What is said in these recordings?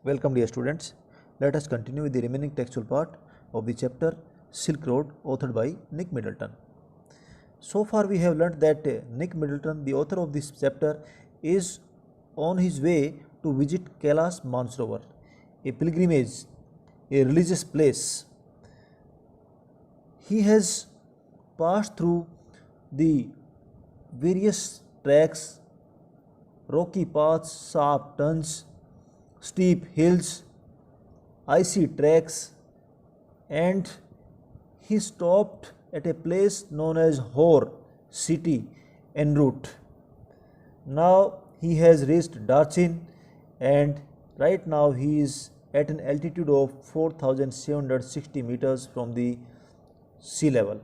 Welcome dear students. Let us continue with the remaining textual part of the chapter Silk Road authored by Nick Middleton. So far we have learnt that Nick Middleton, the author of this chapter, is on his way to visit Kailash Mansarovar, a pilgrimage, a religious place. He has passed through the various tracks, rocky paths, sharp turns, steep hills, icy tracks, and he stopped at a place known as Hor city en route. Now he has reached Darchin, and right now he is at an altitude of 4760 meters from the sea level.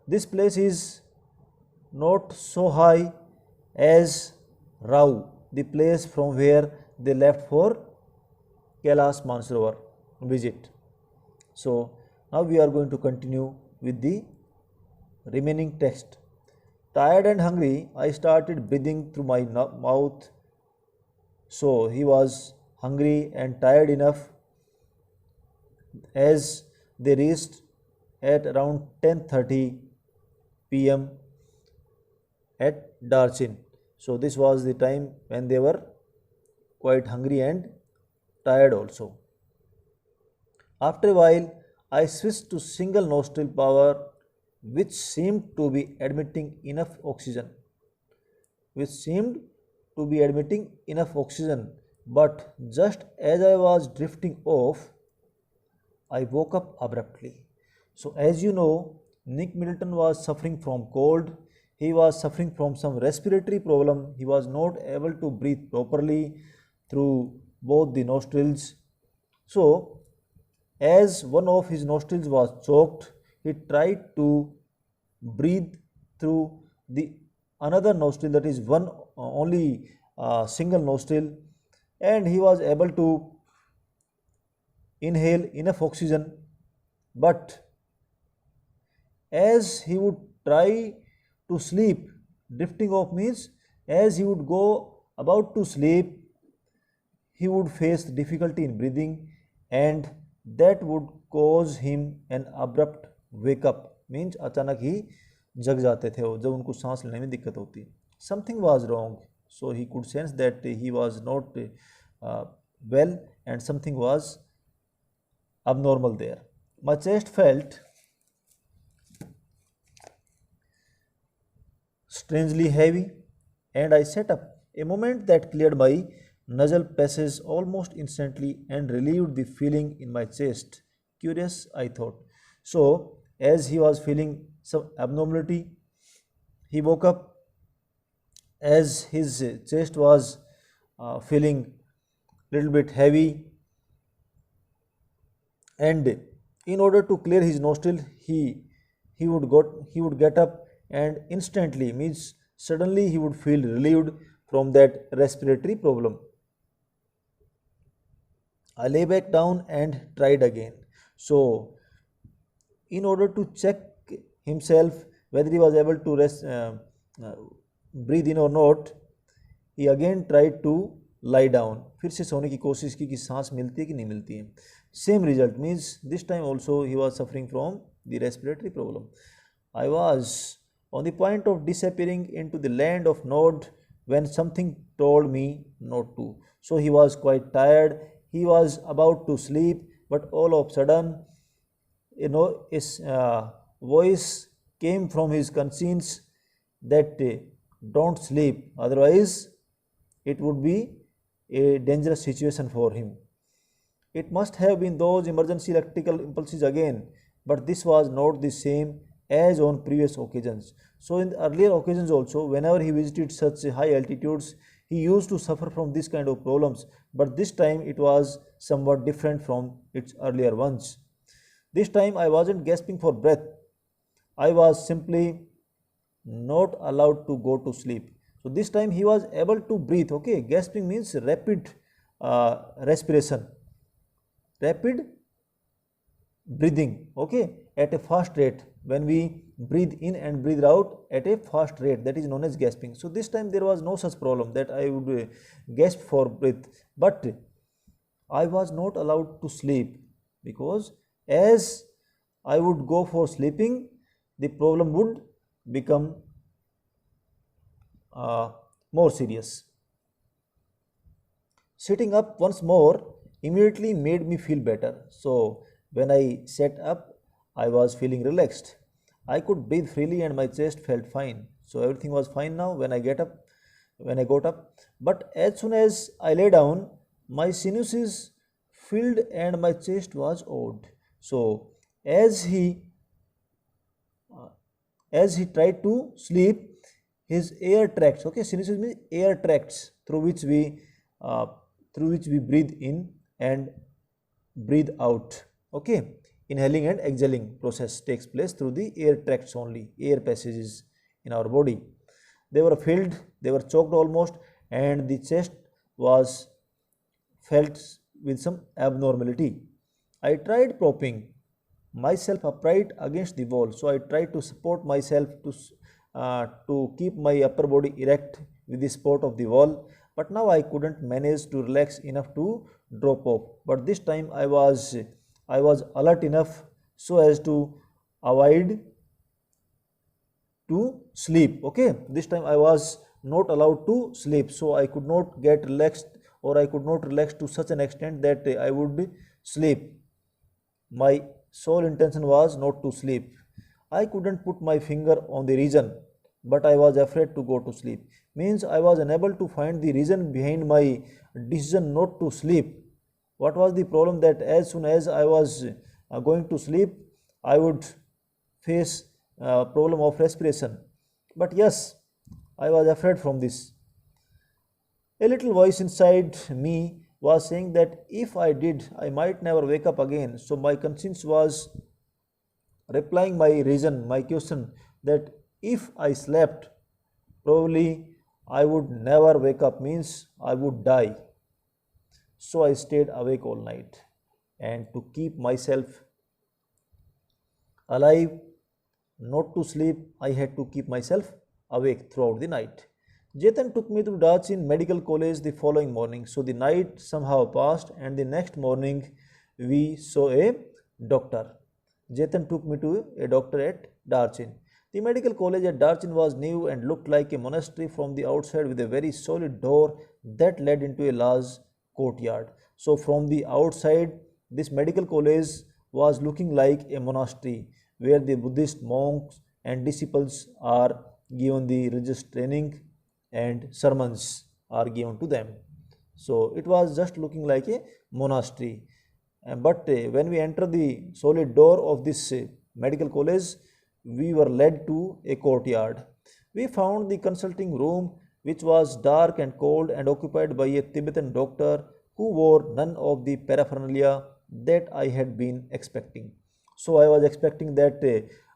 This place is not so high as Rau, the place from where they left for Kailash Mansarovar visit. So now we are going to continue with the remaining text. Tired and hungry, I started breathing through my mouth. So he was hungry and tired enough as they reached at around 10:30 p.m. at Darchin. So this was the time when they were quite hungry and tired also. After a while, I switched to single nostril power, which seemed to be admitting enough oxygen. But just as I was drifting off, I woke up abruptly. So as you know, Nick Middleton was suffering from cold. He was suffering from some respiratory problem. He was not able to breathe properly through both the nostrils. So as one of his nostrils was choked, he tried to breathe through the another nostril, that is one only single nostril, and he was able to inhale enough oxygen. But as he would try to sleep, drifting off means as he would go about to sleep, he would face difficulty in breathing, and that would cause him an abrupt wake up, means अचानक ही जग जाते थे वो जब उनको सांस लेने में दिक्कत होती. Something was wrong, so he could sense that he was not well and something was abnormal there. My chest felt strangely heavy, and I sat up. A moment that cleared my nasal passage almost instantly and relieved the feeling in my chest. Curious, I thought. So, as he was feeling some abnormality, he woke up as his chest was feeling little bit heavy, and in order to clear his nostril, he would get up, and instantly, means suddenly, he would feel relieved from that respiratory problem. I lay back down and tried again. So in order to check himself whether he was able to uh, breathe in or not, he again tried to lie down. फिर से सोने की कोशिश की कि सांस मिलती है कि नहीं मिलती है. Same result, means this time also he was suffering from the respiratory problem. I was on the point of disappearing into the land of Nod when something told me not to. So he was quite tired. He was about to sleep, but all of a sudden, his voice came from his conscience that don't sleep, otherwise it would be a dangerous situation for him. It must have been those emergency electrical impulses again, but this was not the same as on previous occasions. So in earlier occasions also, whenever he visited such high altitudes, he used to suffer from this kind of problems, but this time it was somewhat different from its earlier ones. This time I wasn't gasping for breath. I was simply not allowed to go to sleep. So this time he was able to breathe. Okay, gasping means rapid respiration, rapid breathing, okay, at a fast rate. When we breathe in and breathe out at a fast rate, that is known as gasping. So this time there was no such problem that I would gasp for breath, but I was not allowed to sleep because as I would go for sleeping, the problem would become uh, more serious. Sitting up once more immediately made me feel better. So when I sat up, I was feeling relaxed. I could breathe freely and my chest felt fine. So everything was fine now when I got up. But as soon as I lay down, my sinuses filled and my chest was odd. So as he as he tried to sleep, his air tracts, okay, sinuses means air tracts uh, through which we breathe in and breathe out, okay, inhaling and exhaling process takes place through the air tracts only, air passages in our body. They were filled, they were choked almost, and the chest was felt with some abnormality. I tried propping myself upright against the wall. So I tried to support myself to keep my upper body erect with the support of the wall. But now I couldn't manage to relax enough to drop off. But this time I was alert enough so as to avoid to sleep. Okay, this time I was not allowed to sleep, so I could not get relaxed, or I could not relax to such an extent that I would sleep. My sole intention was not to sleep. I couldn't put my finger on the reason, but I was afraid to go to sleep. Means I was unable to find the reason behind my decision not to sleep. What was the problem? That as soon as I was going to sleep, I would face a problem of respiration. But yes, I was afraid from this. A little voice inside me was saying that if I did, I might never wake up again. So my conscience was replying my reason, my question, that if I slept, probably I would never wake up, means I would die. So I stayed awake all night. And to keep myself alive, not to sleep, I had to keep myself awake throughout the night. Jetan took me to Dachin Medical College the following morning. So the night somehow passed, and the next morning we saw a doctor. Jetan took me to a doctor at Darchin. The medical college at Darchin was new and looked like a monastery from the outside, with a very solid door that led into a large courtyard. So from the outside, this medical college was looking like a monastery where the Buddhist monks and disciples are given the religious training and sermons are given to them. So it was just looking like a monastery. But when we enter the solid door of this medical college, we were led to a courtyard. We found the consulting room, which was dark and cold and occupied by a Tibetan doctor who wore none of the paraphernalia that I had been expecting. So I was expecting that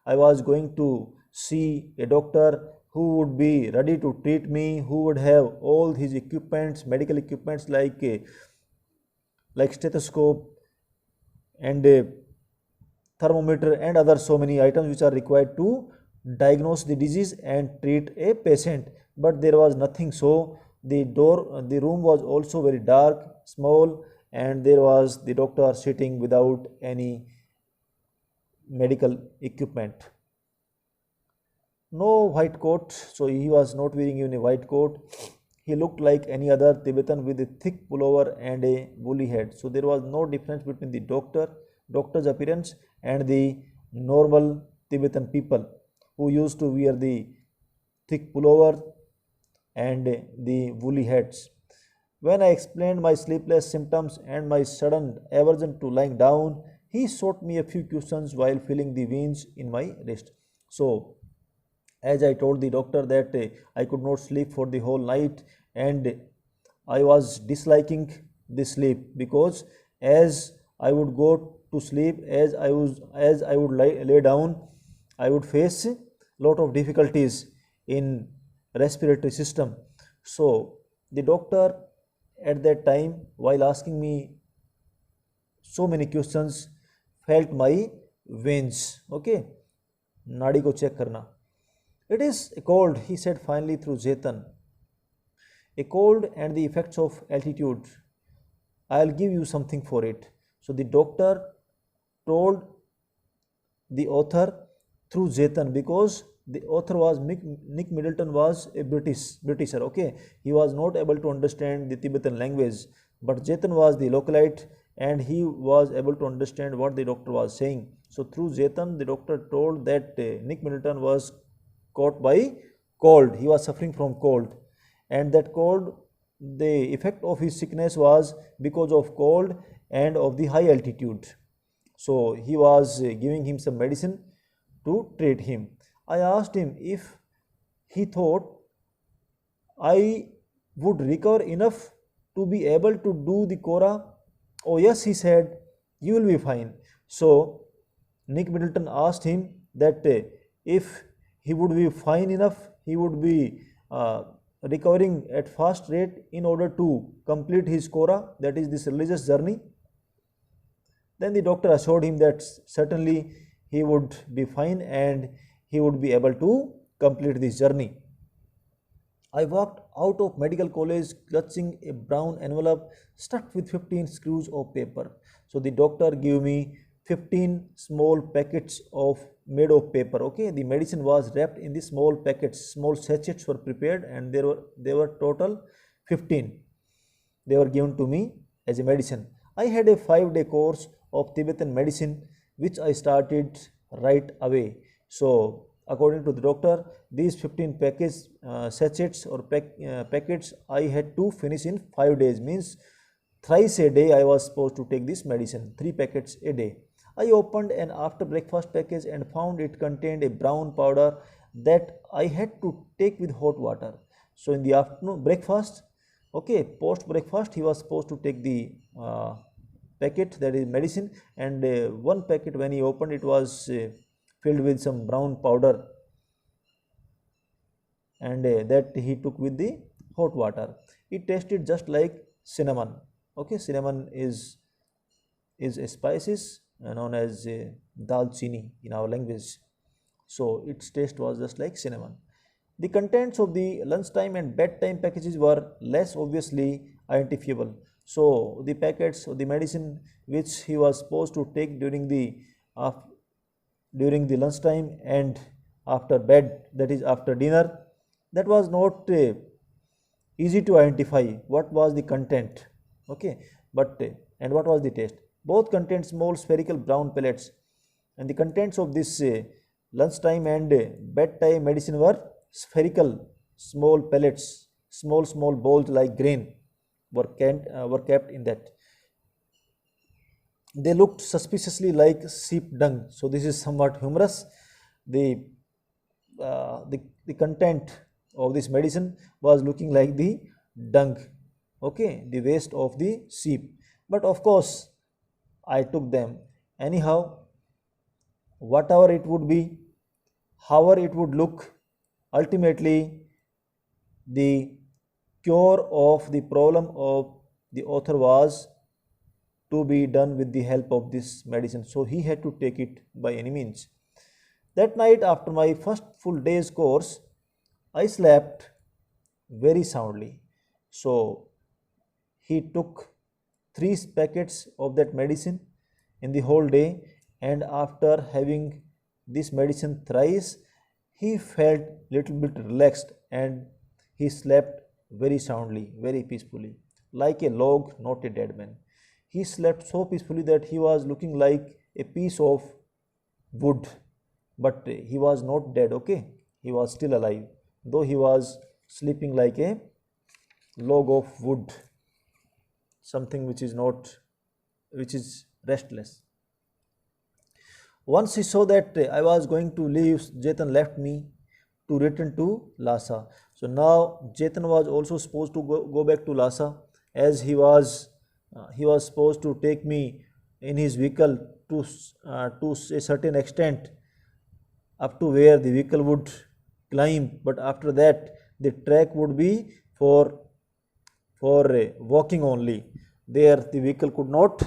I was going to see a doctor who would be ready to treat me, who would have all his equipments, medical equipments like stethoscope and a thermometer and other so many items which are required to diagnose the disease and treat a patient. But there was nothing. So the room was also very dark, small, and there was the doctor sitting without any medical equipment. No white coat, so he was not wearing even a white coat. He looked like any other Tibetan with a thick pullover and a woolly head. So there was no difference between the doctor's appearance and the normal Tibetan people who used to wear the thick pullover and the woolly hats. When I explained my sleepless symptoms and my sudden aversion to lying down, he shot me a few questions while feeling the veins in my wrist. So as I told the doctor that I could not sleep for the whole night, and I was disliking the sleep because as I would go to sleep, as I would lay down, I would face a lot of difficulties in respiratory system. So the doctor at that time, while asking me so many questions, felt my veins. Okay, नाड़ी को check करना. It is a cold, he said finally through Zetan. A cold and the effects of altitude. I'll give you something for it. So the doctor told the author through Zetan, because the author was Nick Middleton was a Britisher. Okay, he was not able to understand the Tibetan language, but Zetan was the localite and he was able to understand what the doctor was saying. So through Zetan, the doctor told that Nick Middleton was caught by cold. He was suffering from cold, and that cold, the effect of his sickness was because of cold and of the high altitude. So he was giving him some medicine to treat him. I asked him if he thought I would recover enough to be able to do the Kora. Oh yes, he said, you will be fine. So Nick Middleton asked him that if he would be fine enough, he would be recovering at fast rate in order to complete his Kora, that is this religious journey. Then the doctor assured him that certainly he would be fine and he would be able to complete this journey. I walked out of medical college clutching a brown envelope stuck with 15 screws of paper. So the doctor gave me 15 small packets of made of paper. Okay, the medicine was wrapped in the small packets, small sachets were prepared, and they were total 15. They were given to me as a medicine. I had a 5-day course of Tibetan medicine which I started right away. So according to the doctor, these 15 sachets or packets I had to finish in 5 days, means thrice a day I was supposed to take this medicine, 3 packets a day. I opened an after breakfast package and found it contained a brown powder that I had to take with hot water. So in the afternoon breakfast, okay, post breakfast, he was supposed to take the packet, that is medicine, and one packet when he opened, it was filled with some brown powder, and that he took with the hot water. It tasted just like cinnamon. Okay, cinnamon is a spices known as dalchini in our language. So its taste was just like cinnamon. The contents of the lunchtime and bedtime packages were less obviously identifiable. So the packets of the medicine which he was supposed to take during the lunchtime and after bed, that is after dinner, that was not easy to identify what was the content. Okay, but and what was the taste. Both contained small spherical brown pellets, and the contents of this lunchtime and bedtime medicine were spherical small pellets, small balls like grain were kept in that. They looked suspiciously like sheep dung. So this is somewhat humorous. The content of this medicine was looking like the dung, okay, the waste of the sheep. But of course, I took them anyhow, whatever it would be, however it would look. Ultimately, the cure of the problem of the author was to be done with the help of this medicine. So he had to take it by any means. That night, after my first full day's course, I slept very soundly. So he took 3 packets of that medicine in the whole day, and after having this medicine thrice, he felt little bit relaxed and he slept very soundly, very peacefully, like a log, not a dead man. He slept so peacefully that he was looking like a piece of wood, but he was not dead. Okay, he was still alive, though he was sleeping like a log of wood, something which is restless. Once he saw that I was going to leave, Chetan left me to return to Lhasa. So now Chetan was also supposed to go back to Lhasa, as he was supposed to take me in his vehicle to a certain extent up to where the vehicle would climb, but after that the track would be for walking only. There the vehicle could not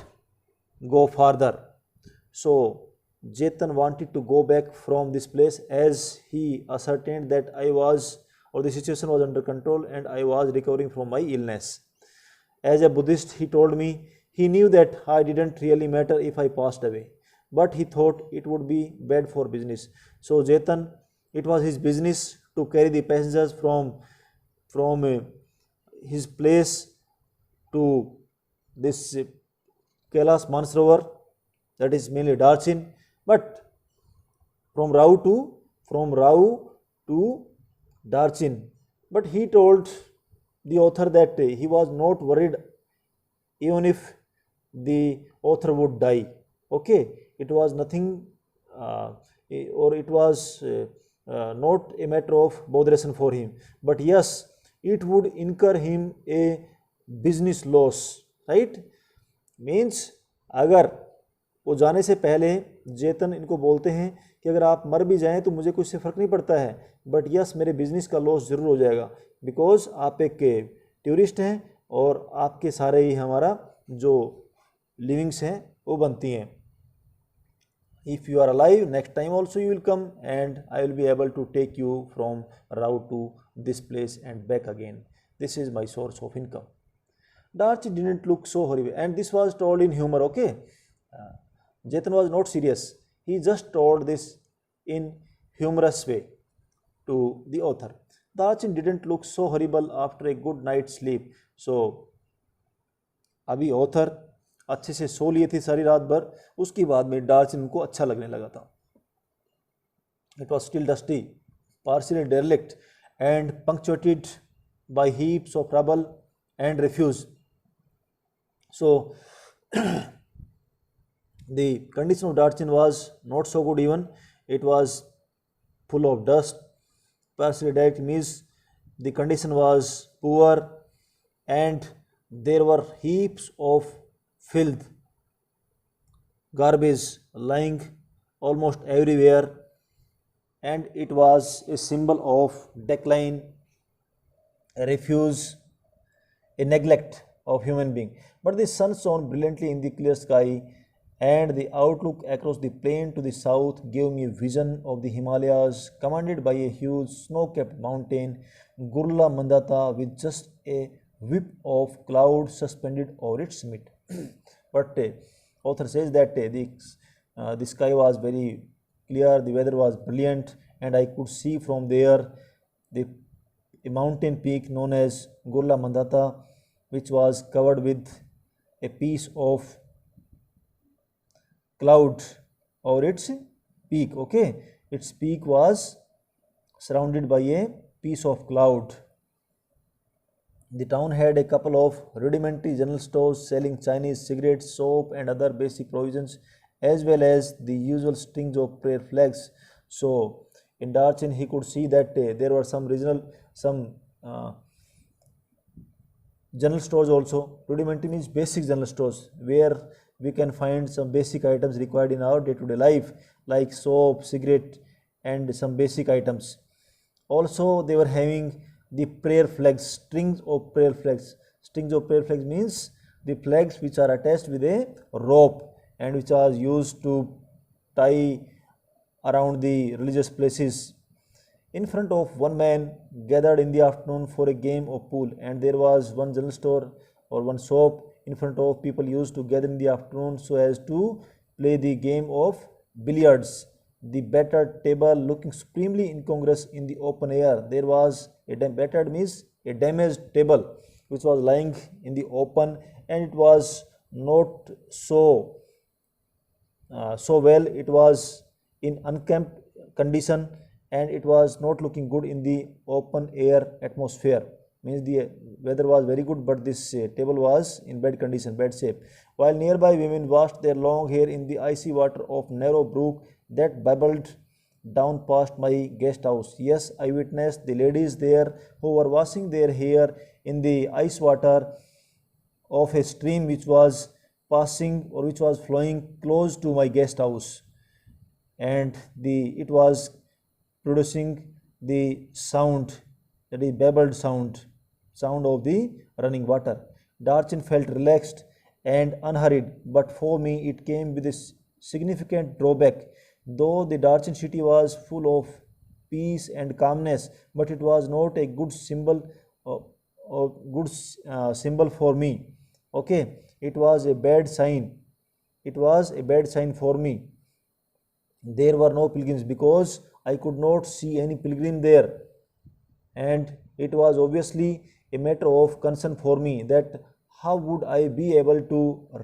go farther. So Chetan wanted to go back from this place, as he ascertained that the situation was under control and I was recovering from my illness. As a Buddhist, he told me, He knew that I didn't really matter if I passed away, but he thought it would be bad for business. So Chetan, it was his business to carry the passengers from his place to this Kailas Mansarovar, that is mainly Darchin, but from Rao to from Rao to Darchin. But he told the author that he was not worried even if the author would die. Okay, it was nothing, or it was not a matter of botheration for him, but yes, it would incur him a business loss, right? Means अगर वो जाने से पहले जेतन इनको बोलते हैं कि अगर आप मर भी जाएं तो मुझे कुछ से फ़र्क नहीं पड़ता है, बट यस मेरे बिजनेस का लॉस ज़रूर हो जाएगा, बिकॉज आप एक टूरिस्ट हैं और आपके सारे ही हमारा जो लिविंग्स हैं वो बनती हैं. If you are alive, next time also you will come and I will be able to take you from Rao to this place and back again. This is my source of income. Darchi didn't look so horrible, and this was told in humor, okay? Chetan was not serious. He just told this in humorous way to the author. Darchin didn't look so horrible after a good night's sleep. So, अभी author अच्छे से सो लिए थे सारी रात भर, उसके बाद में डार्चिन उनको अच्छा लगने लगा था. It was still dusty, partially derelict, and punctuated by heaps of rubble and refuse. So, the condition of Darchin was not so good even. It was full of dust. Partially derelict means the condition was poor and there were heaps of filth, garbage lying almost everywhere, and it was a symbol of decline, a refuse, a neglect of human being. But the sun shone brilliantly in the clear sky, and the outlook across the plain to the south gave me a vision of the Himalayas commanded by a huge snow-capped mountain, Gurla Mandata, with just a whip of cloud suspended over its summit. But author says that the sky was very clear, the weather was brilliant, and I could see from there a mountain peak known as Gurla Mandata, which was covered with a piece of cloud over its peak. Okay, its peak was surrounded by a piece of cloud. The town had a couple of rudimentary general stores selling Chinese cigarettes, soap, and other basic provisions, as well as the usual strings of prayer flags. So, in Darchin, he could see that there were some general stores also. Rudimentary means basic general stores where we can find some basic items required in our day-to-day life, like soap, cigarette, and some basic items. Also, they were having the prayer flags, strings of prayer flags. Strings of prayer flags means the flags which are attached with a rope and which are used to tie around the religious places. In front of one man gathered in the afternoon for a game of pool, and there was one general store or one shop in front of people used to gather in the afternoon so as to play the game of billiards. The battered table looking supremely incongruous in the open air. There was a battered means a damaged table which was lying in the open, and it was not so well. It was in unkempt condition and it was not looking good in the open air atmosphere. Means the weather was very good, but this table was in bad condition, bad shape. While nearby women washed their long hair in the icy water of narrow brook that bubbled down past my guest house. Yes, I witnessed the ladies there who were washing their hair in the ice water of a stream which was passing or which was flowing close to my guest house, and it was producing the sound, that is babbled sound of the running water. Darchin felt relaxed and unhurried, but for me it came with a significant drawback. Though the Darchin city was full of peace and calmness, but it was not a good symbol symbol for me. Okay, it was a bad sign. It was a bad sign for me. There were no pilgrims because I could not see any pilgrim there, and it was obviously a matter of concern for me that how would I be able to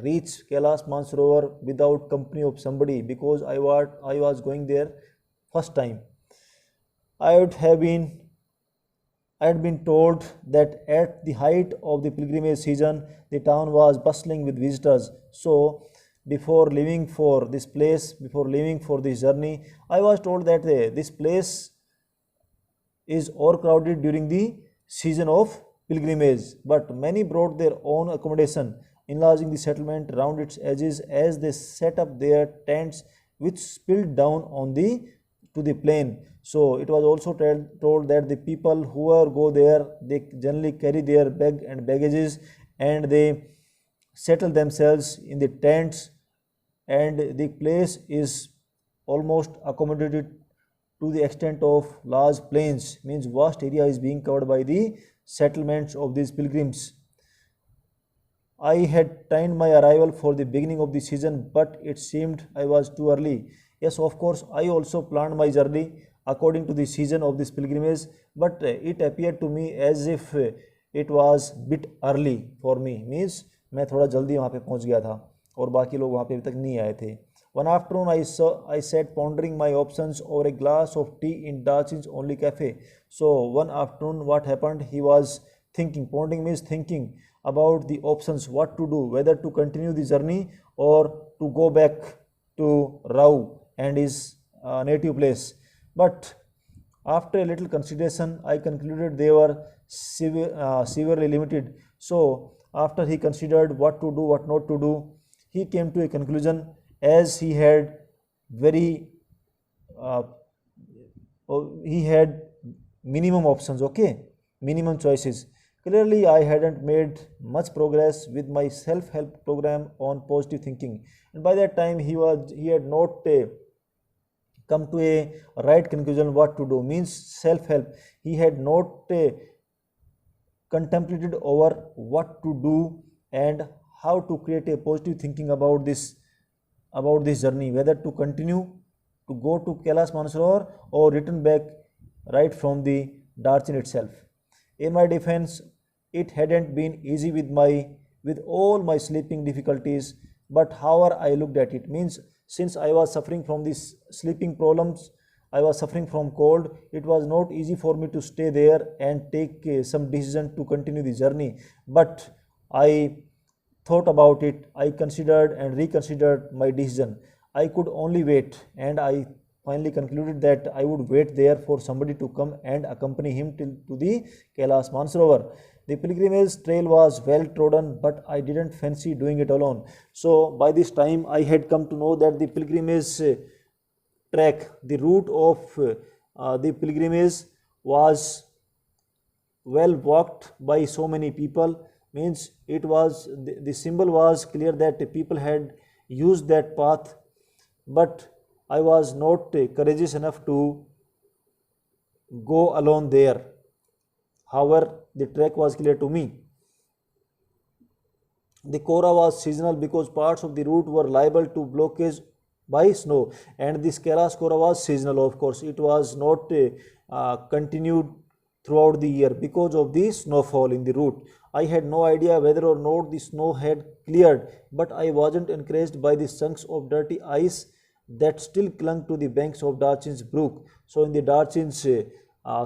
reach Kailash Mansarovar without company of somebody, because I was going there first time. I would have been I had been told that at the height of the pilgrimage season, the town was bustling with visitors. So, before leaving for this journey, I was told that this place is overcrowded during the season of pilgrimage, but many brought their own accommodation, enlarging the settlement round its edges as they set up their tents, which spilled down on the to the plain. So it was also told that the people who go there, they generally carry their bag and baggages, and they settle themselves in the tents, and the place is almost accommodated to the extent of large plains, means vast area is being covered by the settlements of these pilgrims. I had timed my arrival for the beginning of the season, but it seemed I was too early. Yes, of course, I also planned my journey according to the season of this pilgrimage, but it appeared to me as if it was bit early for me. Means मैं थोड़ा जल्दी वहाँ पे पहुँच गया था और बाकी लोग वहाँ पे अभी तक नहीं आए थे. One afternoon, I sat pondering my options over a glass of tea in Darchin's only cafe. So one afternoon, what happened? He was thinking. Pondering means thinking about the options, what to do, whether to continue the journey or to go back to Rao and his native place. But after a little consideration, I concluded they were severely limited. So after he considered what to do, what not to do, he came to a conclusion, as very uh, he had minimum options, okay, minimum choices. Clearly, I hadn't made much progress with my self-help program on positive thinking, and by that time he had not come to a right conclusion what to do. Means self-help. He had not contemplated over what to do and how to create a positive thinking about this journey, whether to continue to go to Kailash Mansarovar or return back right from the Darchin itself. In my defense, it hadn't been easy with all my sleeping difficulties, but however I looked at it, means since I was suffering from these sleeping problems, I was suffering from cold, it was not easy for me to stay there and take some decision to continue the journey. But I thought about it, I considered and reconsidered my decision. I could only wait, and I finally concluded that I would wait there for somebody to come and accompany him to the Kailash Mansarovar. The pilgrimage trail was well trodden, but I didn't fancy doing it alone. So by this time, I had come to know that the pilgrimage track, the route of the pilgrimage was well walked by so many people. Means it was the symbol was clear that the people had used that path, but I was not courageous enough to go alone there. However, the track was clear to me. The Kora was seasonal because parts of the route were liable to blockage by snow, and this Kailash Kora was seasonal. Of course, it was not continued throughout the year because of the snowfall in the route. I had no idea whether or not the snow had cleared, but I wasn't encouraged by the chunks of dirty ice that still clung to the banks of Darchin's brook. So in the Darchin's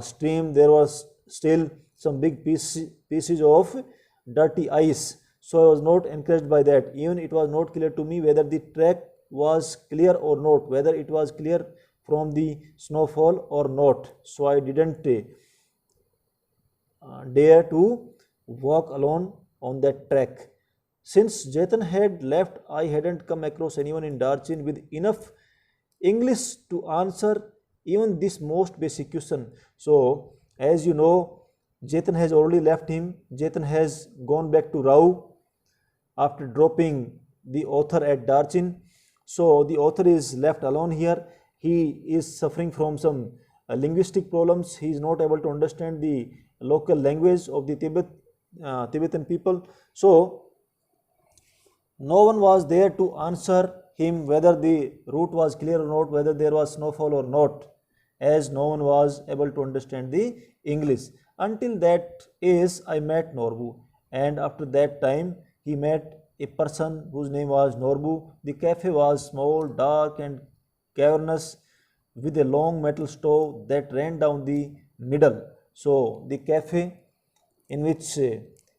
stream, there was still some big pieces of dirty ice. So I was not encouraged by that. Even it was not clear to me whether the track was clear or not, whether it was clear from the snowfall or not. So I didn't dare to walk alone on that track. Since Jatan had left, I hadn't come across anyone in Darchin with enough English to answer even this most basic question. So, as you know, Jatan has already left him. Jatan has gone back to Rao after dropping the author at Darchin. So, the author is left alone here. He is suffering from some linguistic problems. He is not able to understand the local language of the Tibetan people. So No one was there to answer him whether the route was clear or not, whether there was snowfall or not, as no one was able to understand the English. Until that age, I met Norbu, and after that time, he met a person whose name was Norbu. The cafe was small, dark, and cavernous, with a long metal stove that ran down the middle. So, the cafe in which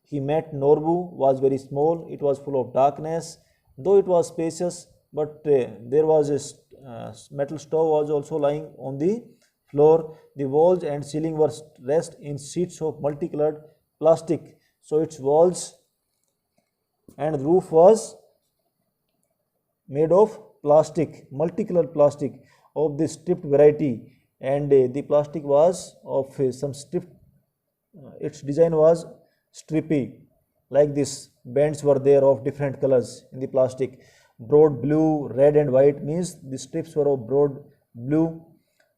he met Norbu was very small. It was full of darkness, though it was spacious, but there was a metal stove was also lying on the floor. The walls and ceiling were dressed in sheets of multicolored plastic. So its walls and roof was made of plastic, multicolored plastic of the stripped variety, and the plastic was of some stripped. Its design was strippy, like this. Bands were there of different colors in the plastic. Broad blue, red, and white means the strips were of broad blue,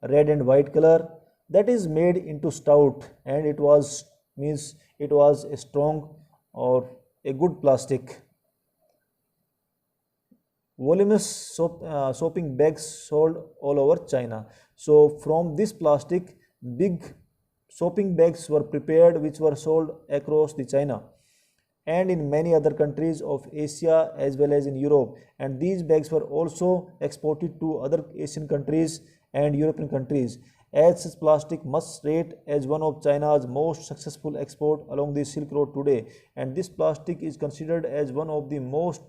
red, and white color. That is made into stout, and it was means it was a strong or a good plastic. Voluminous soaping bags sold all over China. So from this plastic, big soaping bags were prepared, which were sold across the China and in many other countries of Asia as well as in Europe. And these bags were also exported to other Asian countries and European countries. As such, plastic must rate as one of China's most successful export along the Silk Road today. And this plastic is considered as one of the most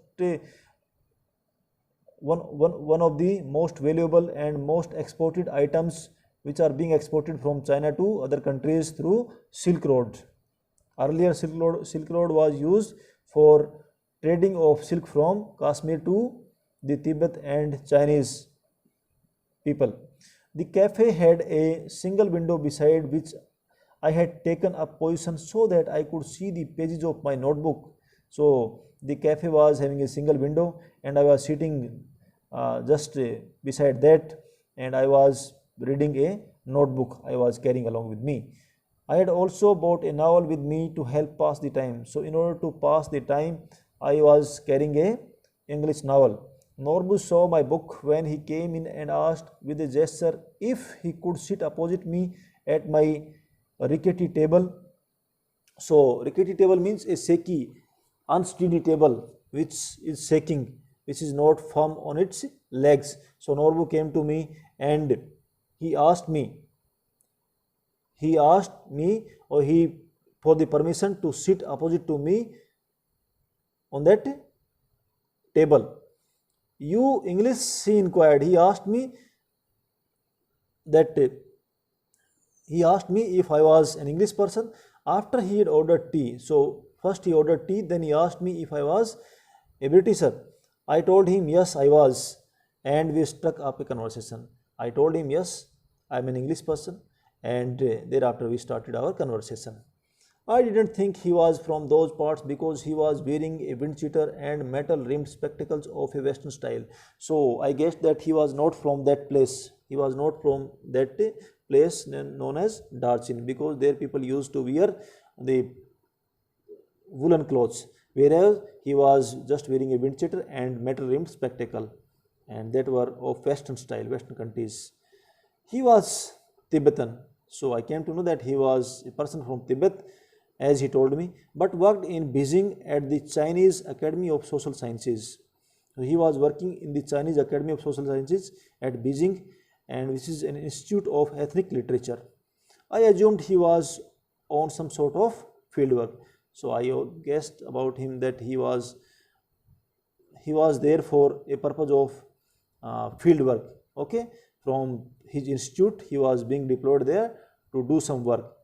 one of the most valuable and most exported items which are being exported from China to other countries through Silk Road. Earlier, Silk Road was used for trading of silk from Kashmir to the Tibet and Chinese people. The cafe had a single window beside which I had taken up position so that I could see the pages of my notebook. So the cafe was having a single window, and I was sitting just beside that, and I was reading a notebook I was carrying along with me. I had also bought a novel with me to help pass the time. So in order to pass the time, I was carrying a English novel. Norbu saw my book when he came in and asked with a gesture if he could sit opposite me at my rickety table. So rickety table means a shaky, unsteady table which is shaking, which is not firm on its legs. So Norbu came to me and he asked me, or he for the permission to sit opposite to me on that table. You English, he inquired. He asked me that he asked me if I was an English person after he had ordered tea. So first he ordered tea, then he asked me if I was a Britisher. I told him yes, I was, and we struck up a conversation. I told him yes, I am an English person, and thereafter we started our conversation. I didn't think he was from those parts because he was wearing a wind cheater and metal rimmed spectacles of a western style. So I guessed that he was not from that place. He was not from that place known as Darchin, because there people used to wear the woolen clothes, whereas he was just wearing a wind cheater and metal rimmed spectacle, and that were of western style, western countries. He was Tibetan. So I came to know that he was a person from Tibet, as he told me, but worked in Beijing at the Chinese Academy of Social Sciences. So he was working in the Chinese Academy of Social Sciences at Beijing, and which is an institute of ethnic literature. I assumed he was on some sort of field work. So I guessed about him that he was there for a purpose of field work. Okay, from his institute he was being deployed there to do some work.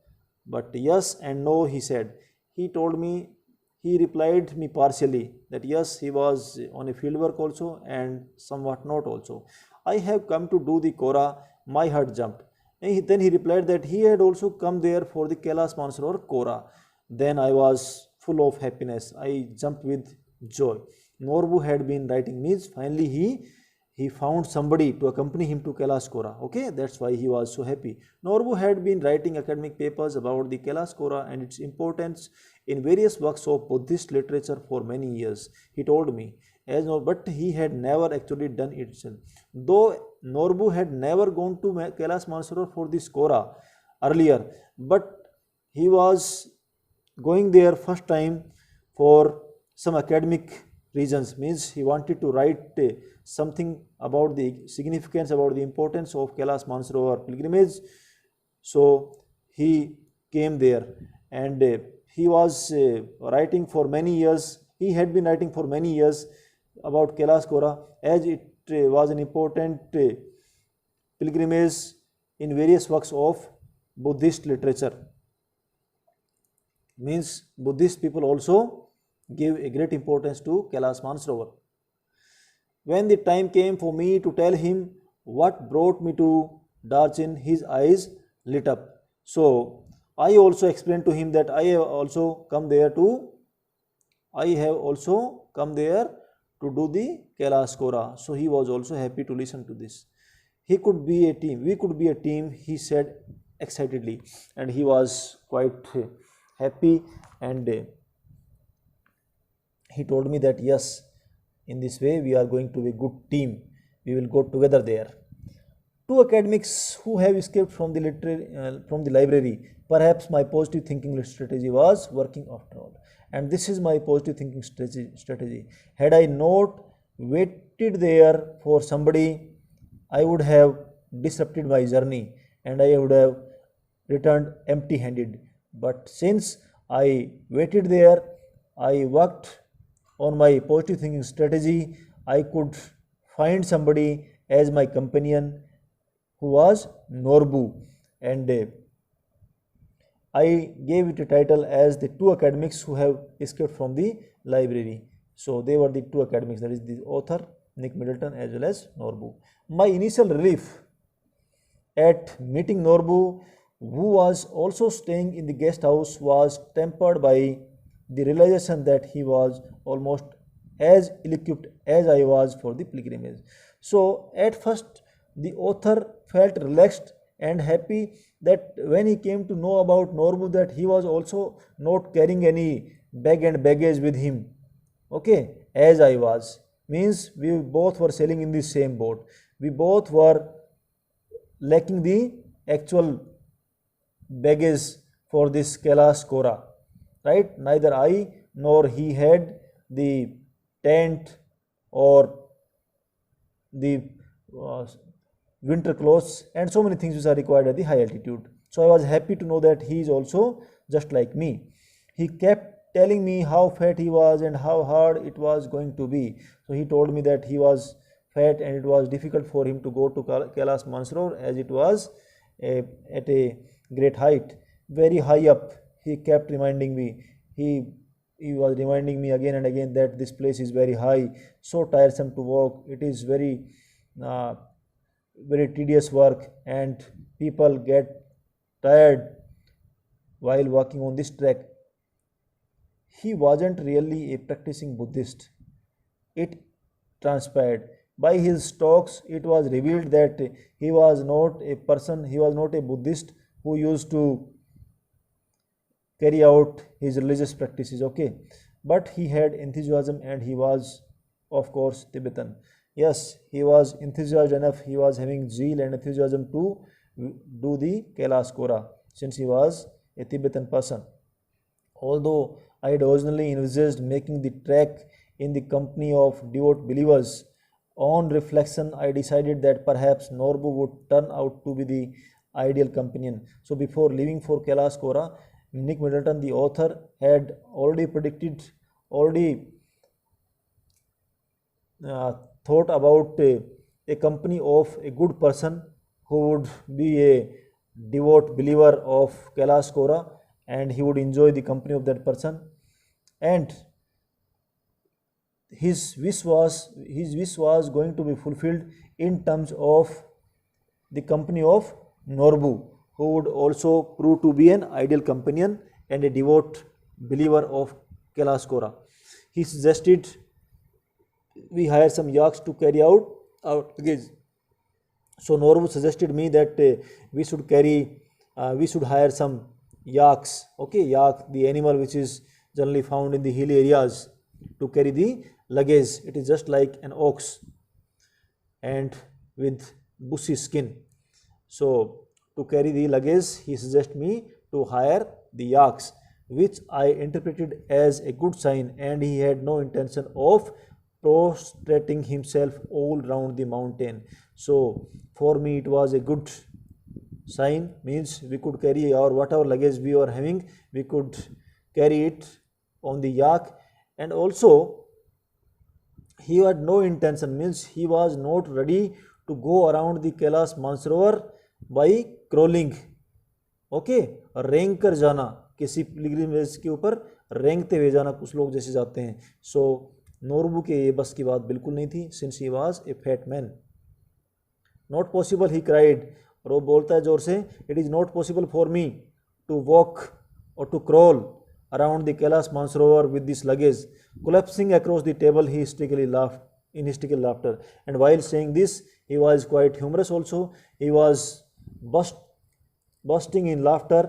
But yes and no, he said. He replied me partially that yes, he was on a field work also and somewhat not also. I have come to do the Kora. My heart jumped. And then he replied that he had also come there for the Kailash Mansarovar Kora. Then I was full of happiness. I jumped with joy. Norbu had been writing news. Finally, he found somebody to accompany him to Kailash Kora. Okay, that's why he was so happy. Norbu had been writing academic papers about the Kailash Kora and its importance in various works of Buddhist literature for many years, he told me. But he had never actually done it. Though Norbu had never gone to Kailash Mansarovar for this Kora earlier, but he was going there first time for some academic reasons, means he wanted to write something about the significance, about the importance of Kailash Mansarovar pilgrimage. So he came there, and he was writing for many years. He had been writing for many years about Kailash Kora, as it was an important pilgrimage in various works of Buddhist literature. Means Buddhist people also give a great importance to Kailash Mansarovar. When the time came for me to tell him what brought me to Darchin, his eyes lit up. So I also explained to him that I have also come there to do the Kailash Kora. So he was also happy to listen to this. We could be a team, he said excitedly, and he was quite happy, and he told me that yes, in this way we are going to be a good team, we will go together there. Two academics who have escaped from the library, perhaps my positive thinking strategy was working after all. And this is my positive thinking strategy. Had I not waited there for somebody, I would have disrupted my journey and I would have returned empty handed. But since I waited there, I worked on my positive thinking strategy, I could find somebody as my companion who was Norbu, and I gave it a title as the two academics who have escaped from the library. So they were the two academics, that is the author Nick Middleton as well as Norbu. My initial relief at meeting Norbu, who was also staying in the guest house, was tempered by the realization that he was almost as ill-equipped as I was for the pilgrimage. So at first the author felt relaxed and happy that when he came to know about Norbu, that he was also not carrying any bag and baggage with him, okay, as I was. Means we both were sailing in the same boat. We both were lacking the actual baggage for this Kailash Kora, right? Neither I nor he had the tent or the winter clothes and so many things which are required at the high altitude. So I was happy to know that he is also just like me. He kept telling me how fat he was and how hard it was going to be. So he told me that he was fat and it was difficult for him to go to Kailash Mansarovar as it was at a great height, very high up. He kept reminding me, he was reminding me again and again that this place is very high, so tiresome to walk, it is very tedious work and people get tired while walking on this trek. He wasn't really a practicing Buddhist. It transpired. By his talks, it was revealed that he was not a Buddhist who used to carry out his religious practices, okay, but he had enthusiasm and he was of course Tibetan. Yes, he was enthusiastic enough, he was having zeal and enthusiasm to do the Kailash Kora since he was a Tibetan person. Although I had originally envisaged making the trek in the company of devout believers, on reflection I decided that perhaps Norbu would turn out to be the ideal companion. So before leaving for Kailash Kora, Nick Middleton, the author, had already thought about a company of a good person who would be a devout believer of Kailash Kora, and he would enjoy the company of that person, and his wish was going to be fulfilled in terms of the company of Norbu, who would also prove to be an ideal companion and a devout believer of Kailash Kora. He suggested we hire some yaks to carry out our luggage. So Norwood suggested me that we should hire some yaks. Okay, yak, the animal which is generally found in the hill areas, to carry the luggage. It is just like an ox and with bushy skin. So to carry the luggage, he suggested me to hire the yaks, which I interpreted as a good sign, and he had no intention of prostrating himself all round the mountain. So for me it was a good sign, means we could carry our whatever luggage we were having, we could carry it on the yak. And also he had no intention, means he was not ready to go around the Kailash Mansarovar by crawling. Okay, रेंग कर जाना, किसी pilgrimage के ऊपर रेंगते हुए जाना, कुछ लोग जैसे जाते हैं. सो नोरबू के ये बस की बात बिल्कुल नहीं थी, since he was a fat man. Not possible, he cried, और वो बोलता है जोर से, it is not possible for me to walk और to crawl around the Kailash Mansarovar with this luggage. Collapsing across the table, he hysterically laughed in hysterical laughter. And while saying this, he was quite humorous also. He was bursting in laughter.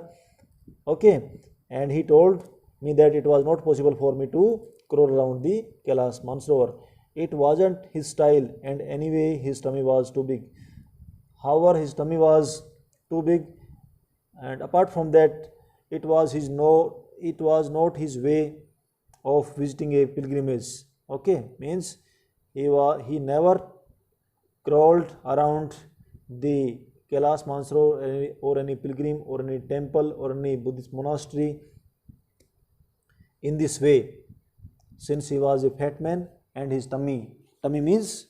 Okay, and he told me that it was not possible for me to crawl around the Kailash Mansarovar. It wasn't his style, and anyway, his tummy was too big. However, his tummy was too big, and apart from that, it was not his way of visiting a pilgrimage. Okay, means he never crawled around the Kailash Mansarovar or any pilgrim or any temple or any Buddhist monastery in this way, since he was a fat man and his tummy means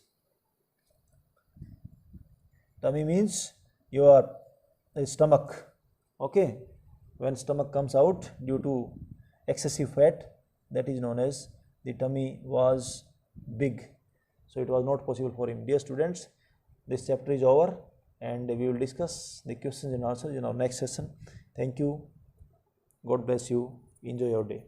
your stomach. Okay, when stomach comes out due to excessive fat, that is known as the tummy was big. So it was not possible for him. Dear students, this chapter is over, and we will discuss the questions and answers in our next session. Thank you. God bless you. Enjoy your day.